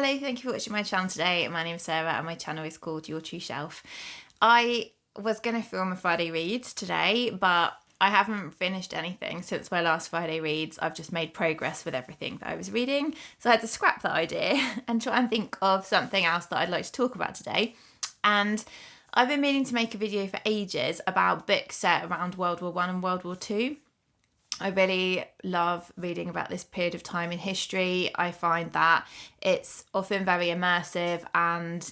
Hello, thank you for watching my channel today. My name is Sarah and my channel is called Your True Shelf. I was going to film a Friday Reads today, but I haven't finished anything since my last Friday Reads. I've just made progress with everything that I was reading. So I had to scrap that idea and try and think of something else that I'd like to talk about today. And I've been meaning to make a video for ages about books set around World War I and World War II. I really love reading about this period of time in history. I find that it's often very immersive and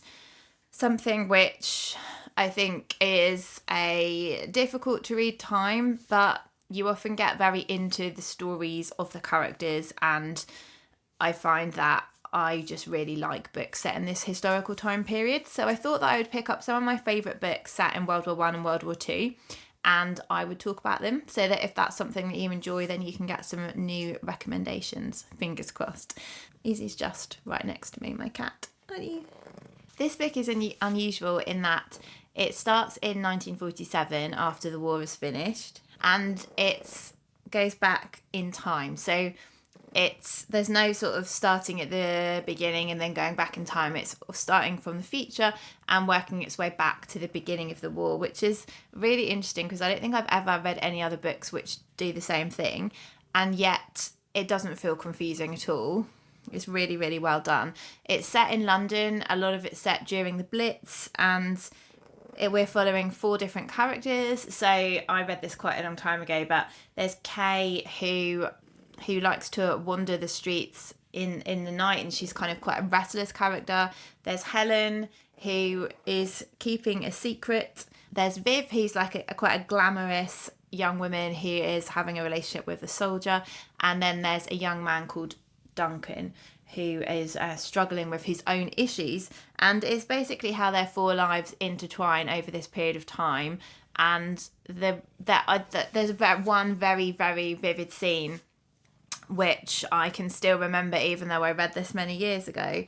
something which I think is a difficult to read time, but you often get very into the stories of the characters, and I find that I just really like books set in this historical time period. So I thought that I would pick up some of my favourite books set in World War I and World War II, and I would talk about them so that if that's something that you enjoy, then you can get some new recommendations. Fingers crossed. Easy's just right next to me, my cat. This book is unusual in that it starts in 1947 after the war is finished, and it goes back in time. So there's no sort of starting at the beginning and then going back in time. It's starting from the future and working its way back to the beginning of the war, which is really interesting because I don't think I've ever read any other books which do the same thing, and yet it doesn't feel confusing at all. It's really, really well done. It's set in London. A lot of it's set during the Blitz, and we're following 4 different characters. So I read this quite a long time ago, but there's Kay who likes to wander the streets in the night, and she's kind of quite a restless character. There's Helen, who is keeping a secret. There's Viv, who's like quite a glamorous young woman who is having a relationship with a soldier. And then there's a young man called Duncan, who is struggling with his own issues. And it's basically how their 4 lives intertwine over this period of time. And there's one very, very vivid scene which I can still remember even though I read this many years ago.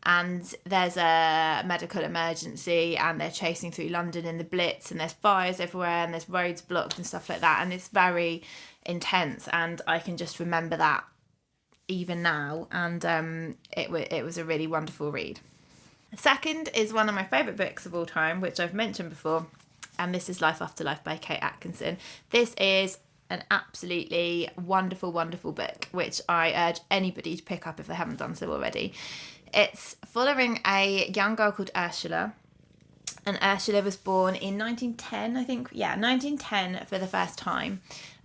And there's a medical emergency and they're chasing through London in the Blitz, and there's fires everywhere and there's roads blocked and stuff like that, and it's very intense, and I can just remember that even now, and it was a really wonderful read. Second is one of my favourite books of all time, which I've mentioned before, and this is Life After Life by Kate Atkinson. This is an absolutely wonderful, wonderful book, which I urge anybody to pick up if they haven't done so already. It's following a young girl called Ursula, and Ursula was born in 1910, I think. Yeah, 1910 for the first time,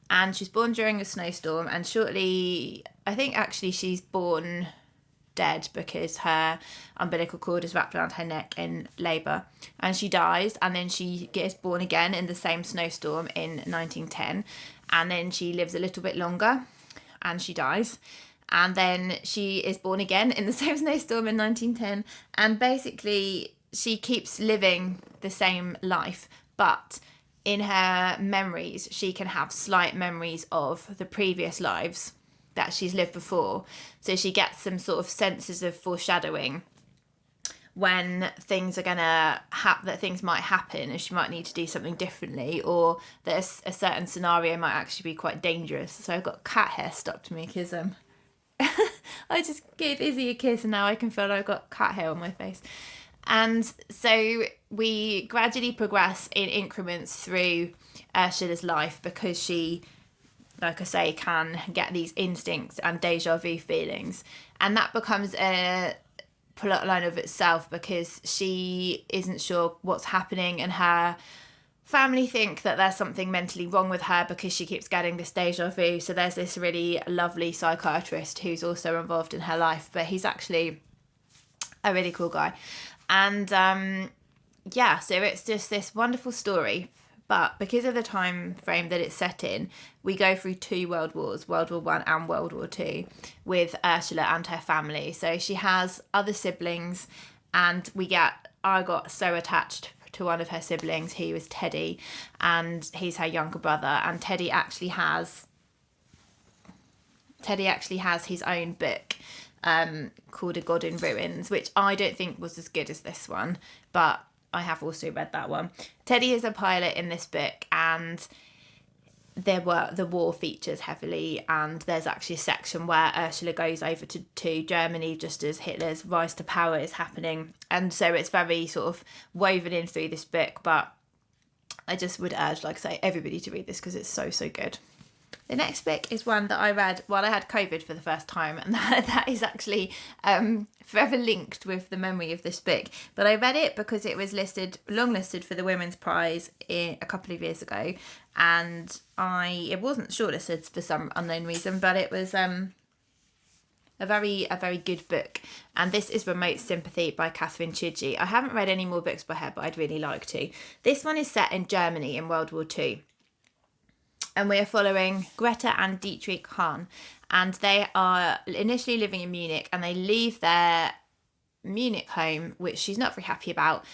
and she's born during a snowstorm, and shortly, I think actually she's born dead because her umbilical cord is wrapped around her neck in labour, and she dies, and then she gets born again in the same snowstorm in 1910, and then she lives a little bit longer and she dies, and then she is born again in the same snowstorm in 1910, and basically she keeps living the same life, but in her memories she can have slight memories of the previous lives that she's lived before. So she gets some sort of senses of foreshadowing when things are gonna that things might happen, and she might need to do something differently, or that a certain scenario might actually be quite dangerous. So I've got cat hair stuck to me because I just gave Izzy a kiss and now I can feel I've got cat hair on my face. And so we gradually progress in increments through Ursula's life because she, like I say, can get these instincts and deja vu feelings. And that becomes a plot line of itself because she isn't sure what's happening, and her family think that there's something mentally wrong with her because she keeps getting this deja vu. So there's this really lovely psychiatrist who's also involved in her life, but he's actually a really cool guy. And yeah, so it's just this wonderful story. But because of the time frame that it's set in, we go through 2 world wars, World War I and World War II, with Ursula and her family. So she has other siblings, and I got so attached to one of her siblings. He was Teddy, and he's her younger brother. And Teddy actually has his own book called A God in Ruins, which I don't think was as good as this one, but I have also read that one. Teddy is a pilot in this book, and the war features heavily, and there's actually a section where Ursula goes over to Germany just as Hitler's rise to power is happening, and so it's very sort of woven in through this book. But I just would urge, like I say, everybody to read this because it's so good. The next book is one that I read while I had COVID for the first time, and that is actually forever linked with the memory of this book. But I read it because it was longlisted for the Women's Prize a couple of years ago, and it wasn't shortlisted for some unknown reason, but it was a very good book. And this is Remote Sympathy by Catherine Chidgey. I haven't read any more books by her, but I'd really like to. This one is set in Germany in World War II. And we're following Greta and Dietrich Hahn. And they are initially living in Munich, and they leave their Munich home, which she's not very happy about,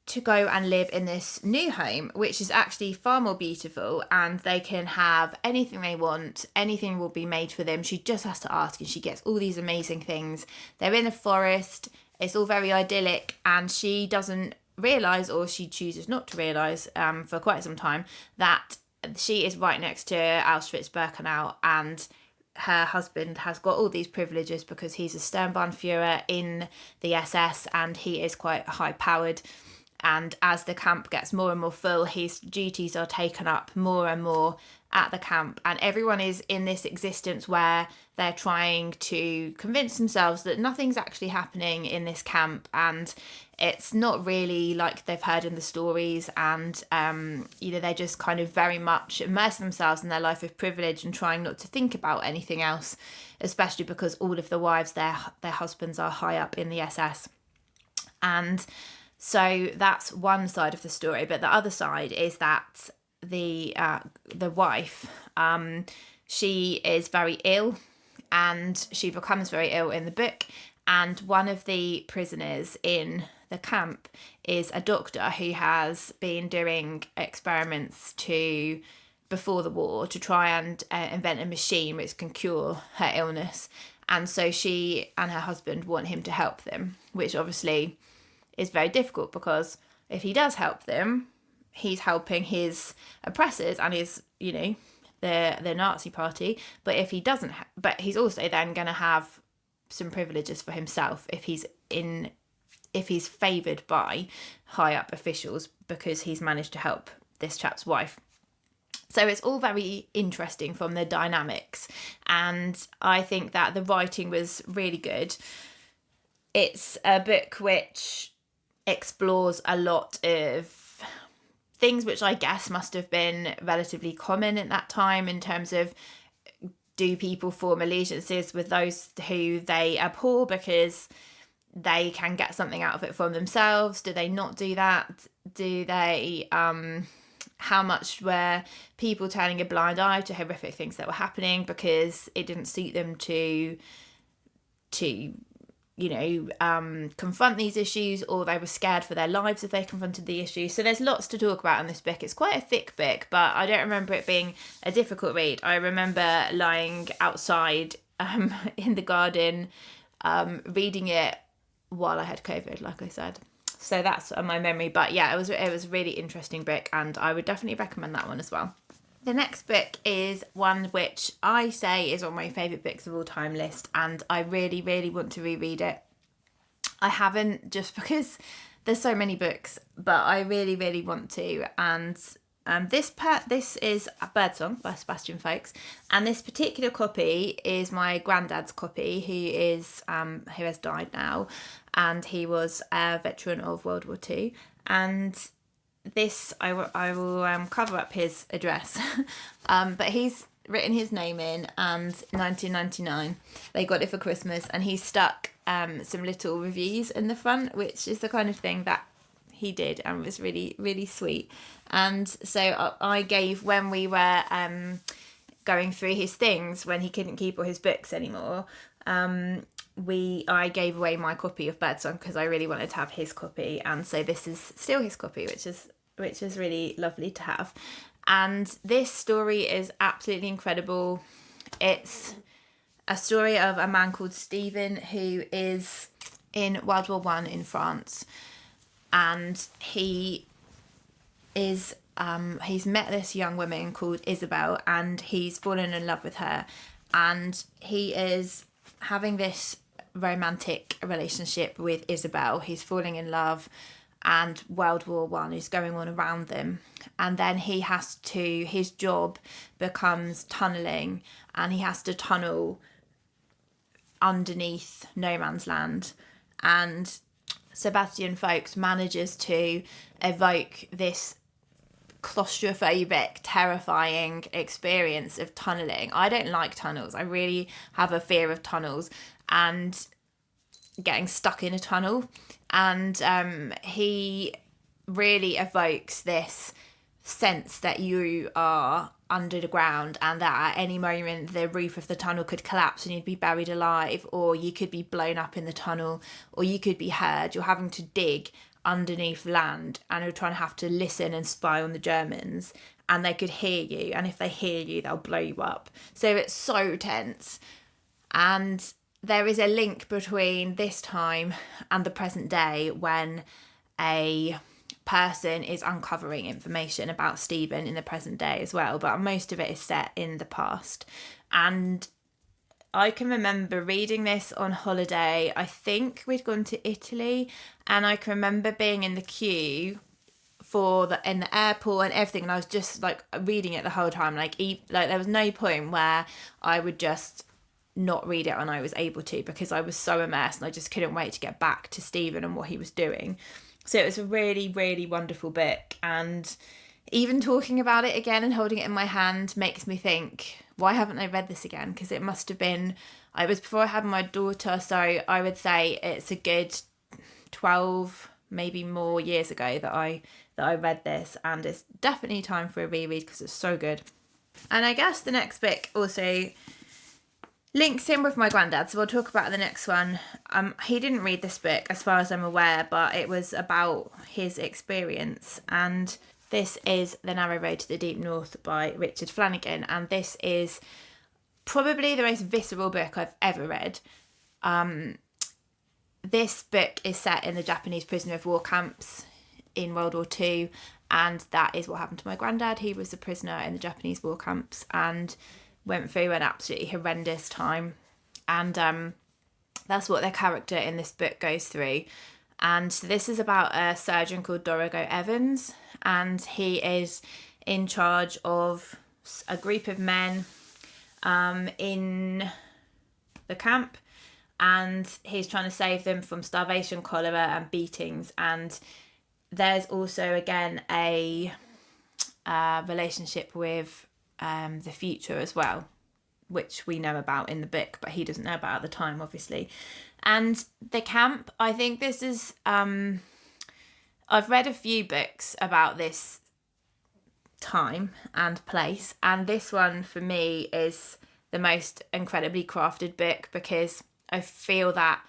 to go and live in this new home, which is actually far more beautiful, and they can have anything they want. Anything will be made for them. She just has to ask, and she gets all these amazing things. They're in a forest. It's all very idyllic, and she doesn't realise, or she chooses not to realise for quite some time, that she is right next to Auschwitz-Birkenau, and her husband has got all these privileges because he's a Sturmbannführer in the SS, and he is quite high-powered. And as the camp gets more and more full, his duties are taken up more and more at the camp. And everyone is in this existence where they're trying to convince themselves that nothing's actually happening in this camp, and it's not really like they've heard in the stories. And, they just kind of very much immerse themselves in their life of privilege and trying not to think about anything else, especially because all of the wives, their husbands are high up in the SS. And so that's one side of the story, but the other side is that the wife, she is very ill, and she becomes very ill in the book. And one of the prisoners in the camp is a doctor who has been doing experiments before the war to try and invent a machine which can cure her illness. And so she and her husband want him to help them, which obviously is very difficult, because if he does help them, he's helping his oppressors and his, the Nazi party. But if he doesn't, but he's also then going to have some privileges for himself if he's favoured by high up officials because he's managed to help this chap's wife. So it's all very interesting from the dynamics, and I think that the writing was really good. It's a book which explores a lot of things which I guess must have been relatively common at that time, in terms of, do people form allegiances with those who they abhor because they can get something out of it from themselves? Do they not do that? Do they how much were people turning a blind eye to horrific things that were happening because it didn't suit them to confront these issues, or they were scared for their lives if they confronted the issue? So there's lots to talk about in this book. It's quite a thick book, but I don't remember it being a difficult read. I remember lying outside in the garden reading it while I had COVID, like I said. So that's my memory. But yeah, it was a really interesting book, and I would definitely recommend that one as well. The next book is one which I say is on my favourite books of all time list, and I really, really want to reread it. I haven't, just because there's so many books, but I really, really want to. And this is Birdsong by Sebastian Faulks, and this particular copy is my granddad's copy, who has died now, and he was a veteran of World War II. And this, I will cover up his address, but he's written his name in, and 1999 they got it for Christmas, and he stuck some little reviews in the front, which is the kind of thing that he did, and was really, really sweet. And so I gave, when we were going through his things, when he couldn't keep all his books anymore, I gave away my copy of Birdsong because I really wanted to have his copy, and so this is still his copy, which is really lovely to have. And this story is absolutely incredible. It's a story of a man called Stephen who is in World War I in France, and he is he's met this young woman called Isabel, and he's fallen in love with her, and he is having this romantic relationship with Isabel. He's falling in love, and World War One is going on around them, and then his job becomes tunneling, and he has to tunnel underneath no man's land, and Sebastian Faulks manages to evoke this claustrophobic, terrifying experience of tunneling. I don't like tunnels. I really have a fear of tunnels and getting stuck in a tunnel. And he really evokes this sense that you are under the ground, and that at any moment the roof of the tunnel could collapse and you'd be buried alive, or you could be blown up in the tunnel, or you could be heard. You're having to dig underneath land, and you're trying to have to listen and spy on the Germans, and they could hear you, and if they hear you they'll blow you up. So it's so tense, and there is a link between this time and the present day when a person is uncovering information about Stephen in the present day as well, but most of it is set in the past. And I can remember reading this on holiday. I think we'd gone to Italy, and I can remember being in the queue in the airport and everything, and I was just like reading it the whole time. Like there was no point where I would just not read it when I was able to, because I was so immersed and I just couldn't wait to get back to Stephen and what he was doing. So it was a really, really wonderful book, and even talking about it again and holding it in my hand makes me think, why haven't I read this again? Because it must have been, it was before I had my daughter, so I would say it's a good 12, maybe more years ago that I read this, and it's definitely time for a reread because it's so good. And I guess the next book also links in with my granddad, so I'll talk about the next one. He didn't read this book as far as I'm aware, but it was about his experience, and this is The Narrow Road to the Deep North by Richard Flanagan, and this is probably the most visceral book I've ever read. This book is set in the Japanese prisoner of war camps in World War II, and that is what happened to my granddad. He was a prisoner in the Japanese war camps and went through an absolutely horrendous time, and that's what their character in this book goes through. And this is about a surgeon called Doerr Evans, and he is in charge of a group of men in the camp, and he's trying to save them from starvation, cholera and beatings. And there's also again a relationship with the future as well, which we know about in the book, but he doesn't know about at the time, obviously. And the camp, I think this is, I've read a few books about this time and place, and this one for me is the most incredibly crafted book, because I feel that,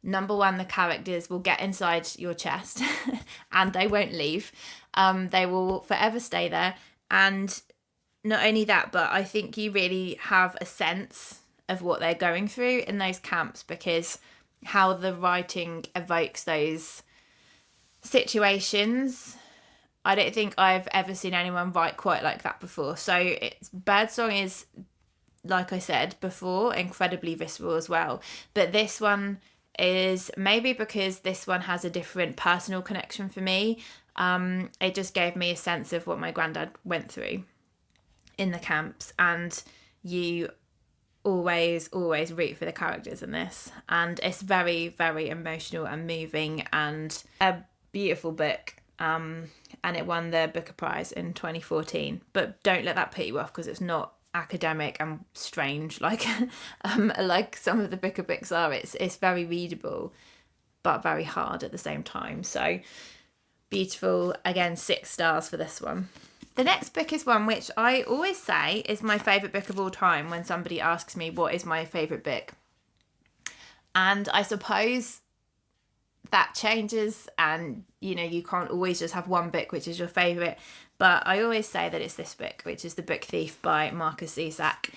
number one, the characters will get inside your chest and they won't leave. They will forever stay there. And not only that, but I think you really have a sense of what they're going through in those camps, because how the writing evokes those situations, I don't think I've ever seen anyone write quite like that before. So Birdsong is, like I said before, incredibly visceral as well. But this one is, maybe because this one has a different personal connection for me, it just gave me a sense of what my granddad went through in the camps, and you always root for the characters in this, and it's very, very emotional and moving, and a beautiful book, and it won the Booker Prize in 2014. But don't let that put you off, because it's not academic and strange like like some of the Booker books are. It's very readable but very hard at the same time. So beautiful. Again, 6 stars for this one. The next book is one which I always say is my favourite book of all time when somebody asks me what is my favourite book. And I suppose that changes, and you can't always just have one book which is your favourite, but I always say that it's this book, which is The Book Thief by Markus Zusak.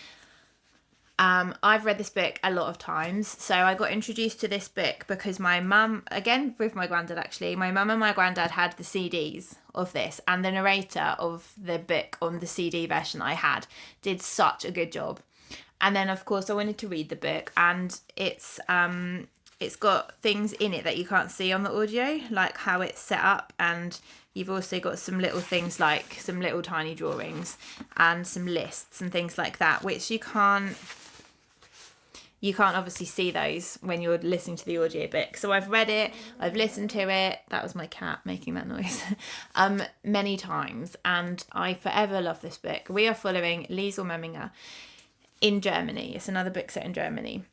I've read this book a lot of times. So I got introduced to this book because my mum, again with my granddad actually, my mum and my granddad had the CDs of this, and the narrator of the book on the CD version I had did such a good job. And then of course I wanted to read the book, and it's got things in it that you can't see on the audio, like how it's set up, and you've also got some little things like some little tiny drawings and some lists and things like that, which you can't obviously see those when you're listening to the audiobook. So I've read it, I've listened to it, that was my cat making that noise, many times, and I forever love this book. We are following Liesel Memminger in Germany. It's another book set in Germany.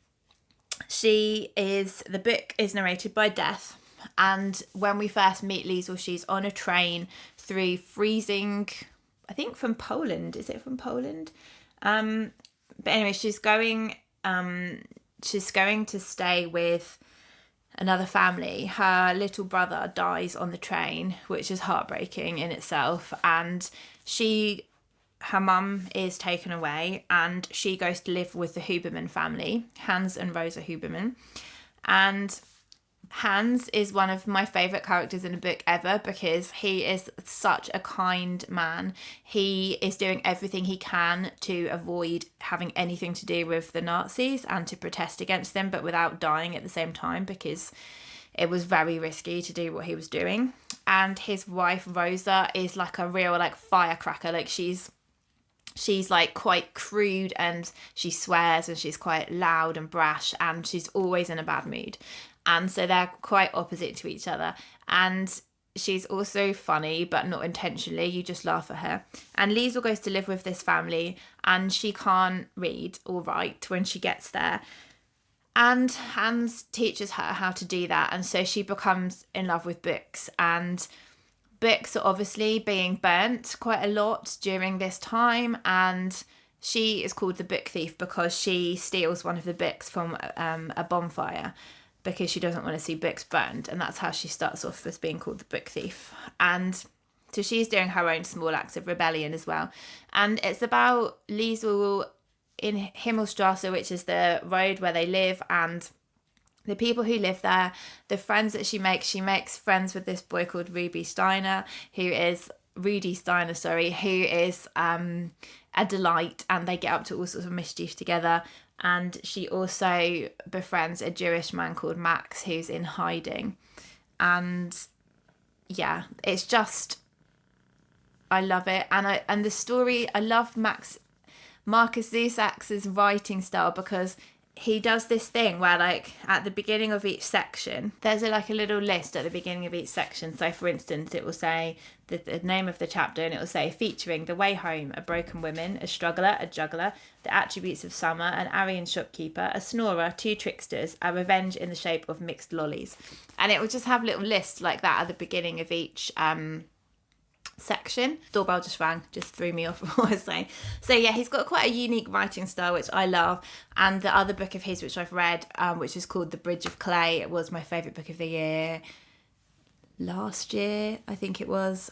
The book is narrated by Death, and when we first meet Liesel, she's on a train through freezing, I think from Poland. Is it from Poland? But anyway, she's going to stay with another family. Her little brother dies on the train, which is heartbreaking in itself, and her mum is taken away, and she goes to live with the Huberman family, Hans and Rosa Huberman. And Hans is one of my favourite characters in a book ever, because he is such a kind man. He is doing everything he can to avoid having anything to do with the Nazis and to protest against them, but without dying at the same time, because it was very risky to do what he was doing. And his wife Rosa is like a real like firecracker. Like she's like quite crude, and she swears, and she's quite loud and brash, and she's always in a bad mood. And so they're quite opposite to each other. And she's also funny, but not intentionally. You just laugh at her. And Liesel goes to live with this family, and she can't read or write when she gets there. And Hans teaches her how to do that. And so she becomes in love with books. And books are obviously being burnt quite a lot during this time. And she is called the book thief because she steals one of the books from a bonfire, because she doesn't want to see books burned, and that's how she starts off as being called the book thief. And so she's doing her own small acts of rebellion as well. And it's about Liesel in Himmelstrasse, which is the road where they live, and the people who live there, the friends that she makes friends with this boy called Rudy Steiner, who is a delight, and they get up to all sorts of mischief together. And she also befriends a Jewish man called Max, who's in hiding. And yeah, it's just, I love it. And the story, I love Markus Zusak's writing style, because he does this thing where, like, at the beginning of each section, there's a little list at the beginning of each section. So for instance, it will say the name of the chapter, and it will say featuring the way home, a broken woman, a struggler, a juggler, the attributes of summer, an Aryan shopkeeper, a snorer, two tricksters, a revenge in the shape of mixed lollies. And it will just have little lists like that at the beginning of each section. Doorbell just rang, just threw me off what I was saying. So yeah, he's got quite a unique writing style, which I love. And the other book of his which I've read, which is called The Bridge of Clay, it was my favourite book of the year last year, I think it was.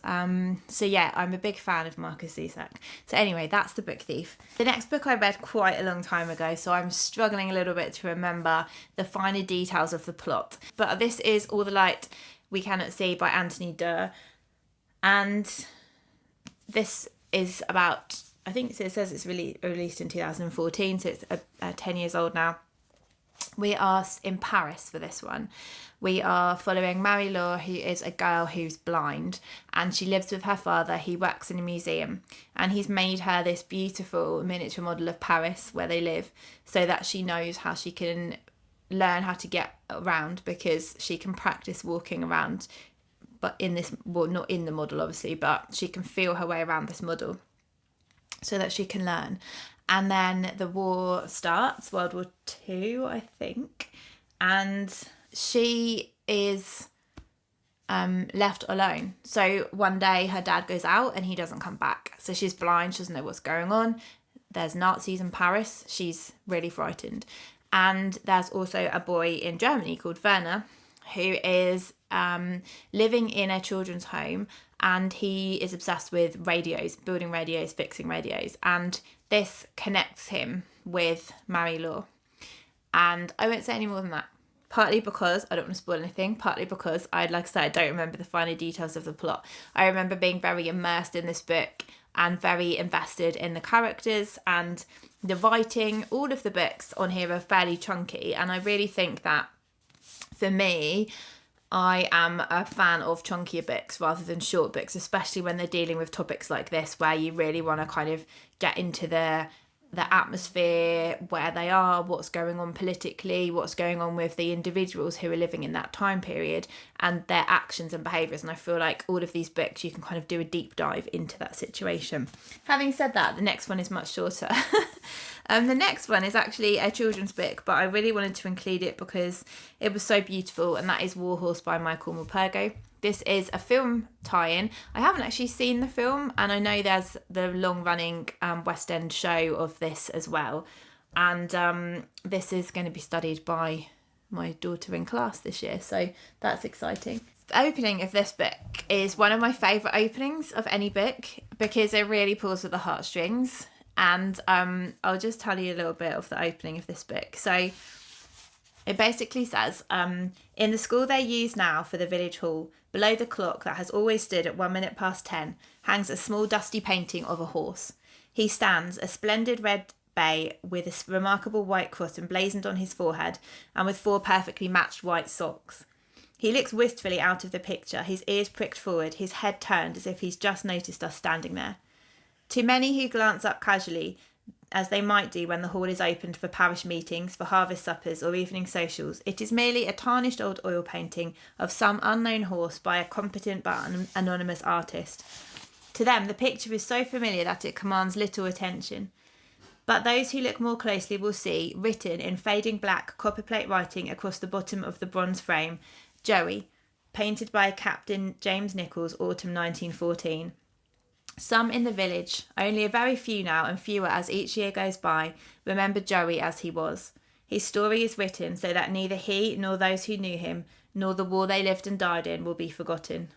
So yeah, I'm a big fan of Markus Zusak. So anyway, that's The Book Thief. The next book I read quite a long time ago, so I'm struggling a little bit to remember the finer details of the plot. But this is All the Light We Cannot See by Anthony Doerr. And this is about, I think it says it's released in 2014, so it's 10 years old now. We are in Paris for this one. We are following Marie-Laure, who is a girl who's blind, and she lives with her father. He works in a museum, and he's made her this beautiful miniature model of Paris where they live, so that she knows how she can learn how to get around, because she can practice walking around, but not in the model obviously, but she can feel her way around this model so that she can learn. And then the war starts, World War II, I think, and she is left alone. So one day her dad goes out and he doesn't come back. So she's blind, she doesn't know what's going on. There's Nazis in Paris. She's really frightened. And there's also a boy in Germany called Werner, who is living in a children's home, and he is obsessed with radios, building radios, fixing radios, and this connects him with Marie-Laure. And I won't say any more than that. Partly because I don't want to spoil anything, partly because I don't remember the finer details of the plot. I remember being very immersed in this book and very invested in the characters and the writing. All of the books on here are fairly chunky, and I really think that for me, I am a fan of chunkier books rather than short books, especially when they're dealing with topics like this where you really want to kind of get into the atmosphere, where they are, what's going on politically, what's going on with the individuals who are living in that time period and their actions and behaviours. And I feel like all of these books, you can kind of do a deep dive into that situation. Having said that, the next one is much shorter. The next one is actually a children's book, but I really wanted to include it because it was so beautiful, and that is Warhorse by Michael Morpurgo. This is a film tie-in. I haven't actually seen the film, and I know there's the long-running West End show of this as well. And this is going to be studied by my daughter in class this year, so that's exciting. The opening of this book is one of my favourite openings of any book because it really pulls at the heartstrings. And I'll just tell you a little bit of the opening of this book. So it basically says, in the school they use now for the village hall, below the clock that has always stood at 10:01, hangs a small dusty painting of a horse. He stands, a splendid red bay with a remarkable white cross emblazoned on his forehead and with 4 perfectly matched white socks. He looks wistfully out of the picture, his ears pricked forward, his head turned as if he's just noticed us standing there. To many who glance up casually, as they might do when the hall is opened for parish meetings, for harvest suppers or evening socials, it is merely a tarnished old oil painting of some unknown horse by a competent but anonymous artist. To them, the picture is so familiar that it commands little attention. But those who look more closely will see, written in fading black copperplate writing across the bottom of the bronze frame, Joey, painted by Captain James Nichols, autumn 1914. Some in the village, only a very few now and fewer as each year goes by, remember Joey as he was. His story is written so that neither he nor those who knew him, nor the war they lived and died in will be forgotten.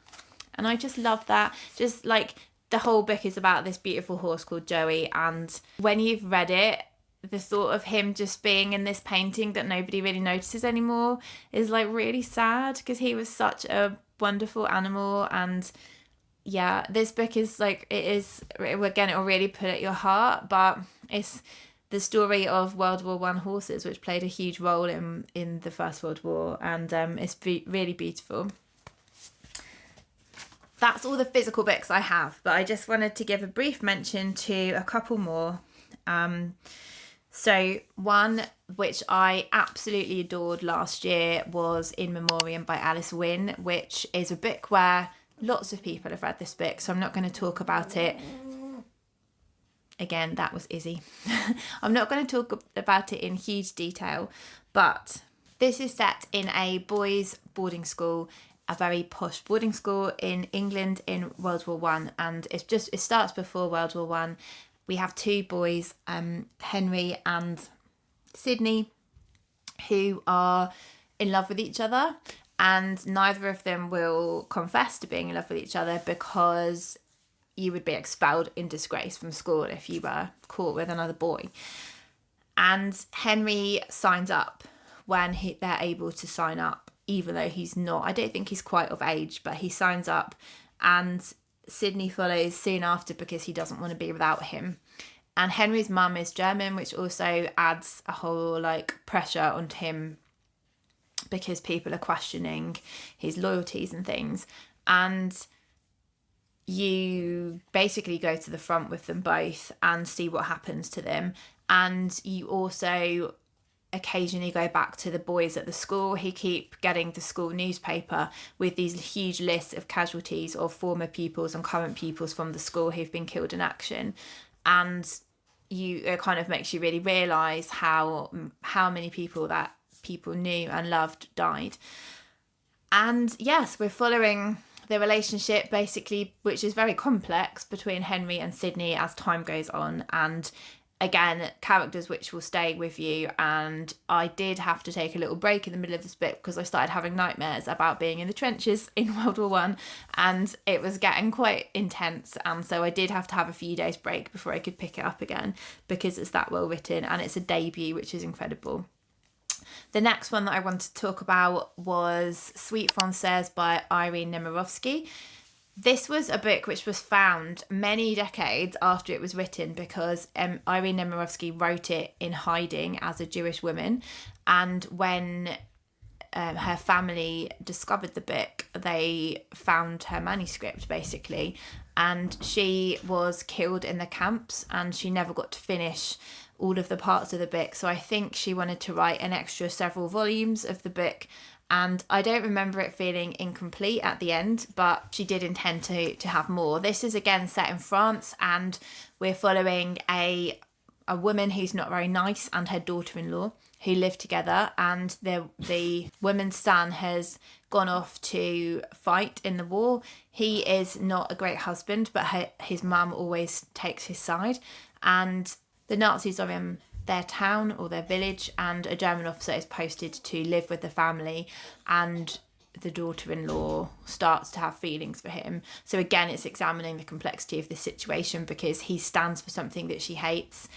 And I just love that. Just like the whole book is about this beautiful horse called Joey, and when you've read it, the thought of him just being in this painting that nobody really notices anymore is like really sad because he was such a wonderful animal. And yeah, this book is like, again, it'll really pull at your heart, but it's the story of World War I horses, which played a huge role in the First World War, and it's really beautiful. That's all the physical books I have, but I just wanted to give a brief mention to a couple more. So one which I absolutely adored last year was In Memoriam by Alice Winn, which is a book where lots of people have read this book, so I'm not going to talk about it. Again, that was Izzy. I'm not going to talk about it in huge detail, but this is set in a boys' boarding school, a very posh boarding school in England in World War I, and it starts before World War I. We have 2 boys, Henry and Sydney, who are in love with each other. And neither of them will confess to being in love with each other because you would be expelled in disgrace from school if you were caught with another boy. And Henry signs up when they're able to sign up, even though he's not. I don't think he's quite of age, but he signs up. And Sydney follows soon after because he doesn't want to be without him. And Henry's mum is German, which also adds a whole pressure onto him, because people are questioning his loyalties and things. And you basically go to the front with them both and see what happens to them. And you also occasionally go back to the boys at the school who keep getting the school newspaper with these huge lists of casualties of former pupils and current pupils from the school who've been killed in action. And it kind of makes you really realise how many people that people knew and loved died. And yes, we're following the relationship basically, which is very complex, between Henry and Sydney as time goes on. And again, characters which will stay with you. And I did have to take a little break in the middle of this book because I started having nightmares about being in the trenches in World War One, and it was getting quite intense. And so I did have to have a few days break before I could pick it up again, because it's that well written and it's a debut, which is incredible. The next one that I wanted to talk about was Sweet Francaise by Irene Nemirovsky. This was a book which was found many decades after it was written, because Irene Nemirovsky wrote it in hiding as a Jewish woman. And when her family discovered the book, they found her manuscript, basically. And she was killed in the camps, and she never got to finish all of the parts of the book. So I think she wanted to write an extra several volumes of the book. And I don't remember it feeling incomplete at the end, but she did intend to have more. This is again set in France, and we're following a woman who's not very nice and her daughter-in-law who live together. And the woman's son has gone off to fight in the war. He is not a great husband, but his mum always takes his side. And the Nazis are in their town or their village, and a German officer is posted to live with the family, and the daughter-in-law starts to have feelings for him. So again, it's examining the complexity of this situation, because he stands for something that she hates.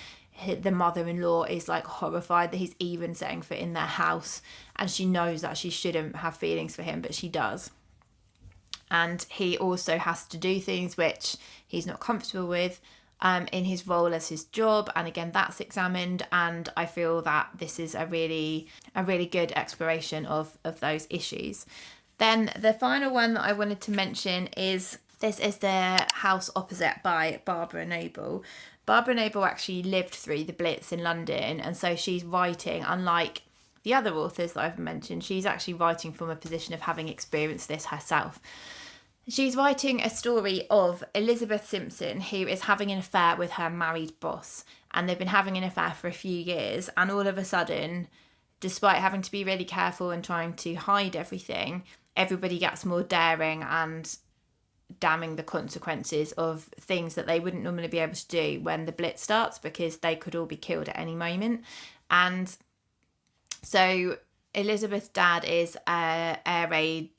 The mother-in-law is like horrified that he's even setting foot in their house, and she knows that she shouldn't have feelings for him, but she does. And he also has to do things which he's not comfortable with in his role as his job, and again that's examined. And I feel that this is a really good exploration of those issues. Then the final one that I wanted to mention is The House Opposite by Barbara Noble. Barbara Noble actually lived through the Blitz in London, and so she's writing, unlike the other authors that I've mentioned, she's actually writing from a position of having experienced this herself. She's writing a story of Elizabeth Simpson, who is having an affair with her married boss. And they've been having an affair for a few years. And all of a sudden, despite having to be really careful and trying to hide everything, everybody gets more daring and damning the consequences of things that they wouldn't normally be able to do when the Blitz starts, because they could all be killed at any moment. And so Elizabeth's dad is a air raid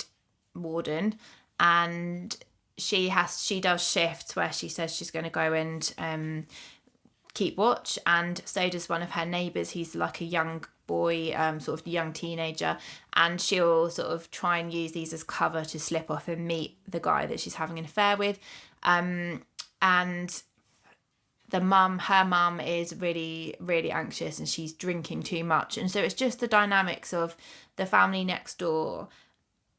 warden, and she does shifts where she says she's going to go and keep watch, and so does one of her neighbours. He's like a young boy, sort of young teenager, and she'll sort of try and use these as cover to slip off and meet the guy that she's having an affair with. And her mum is really, really anxious, and she's drinking too much. And so it's just the dynamics of the family next door,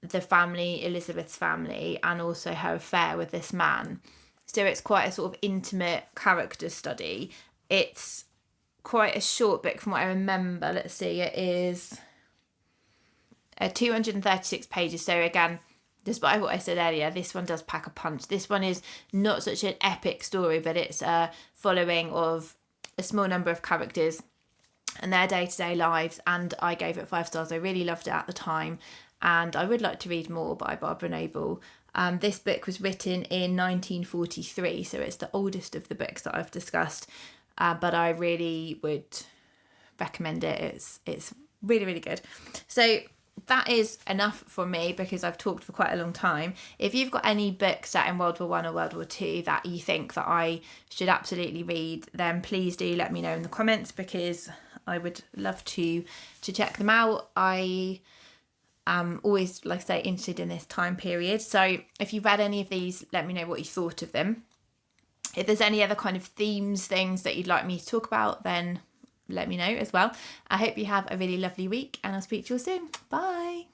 the family, Elizabeth's family, and also her affair with this man. So it's quite a sort of intimate character study. It's quite a short book from what I remember. Let's see, it is 236 pages. So again, despite what I said earlier, this one does pack a punch. This one is not such an epic story, but it's a following of a small number of characters and their day-to-day lives, and I gave it 5 stars. I really loved it at the time, and I would like to read more by Barbara Noble. This book was written in 1943, so it's the oldest of the books that I've discussed, but I really would recommend it. It's really, really good. So that is enough for me, because I've talked for quite a long time. If you've got any books set in World War One or World War Two that you think that I should absolutely read, then please do let me know in the comments, because I would love to check them out. I am always, like I say, interested in this time period. So if you've read any of these, let me know what you thought of them. If there's any other kind of themes, things that you'd like me to talk about, then let me know as well. I hope you have a really lovely week, and I'll speak to you all soon. Bye.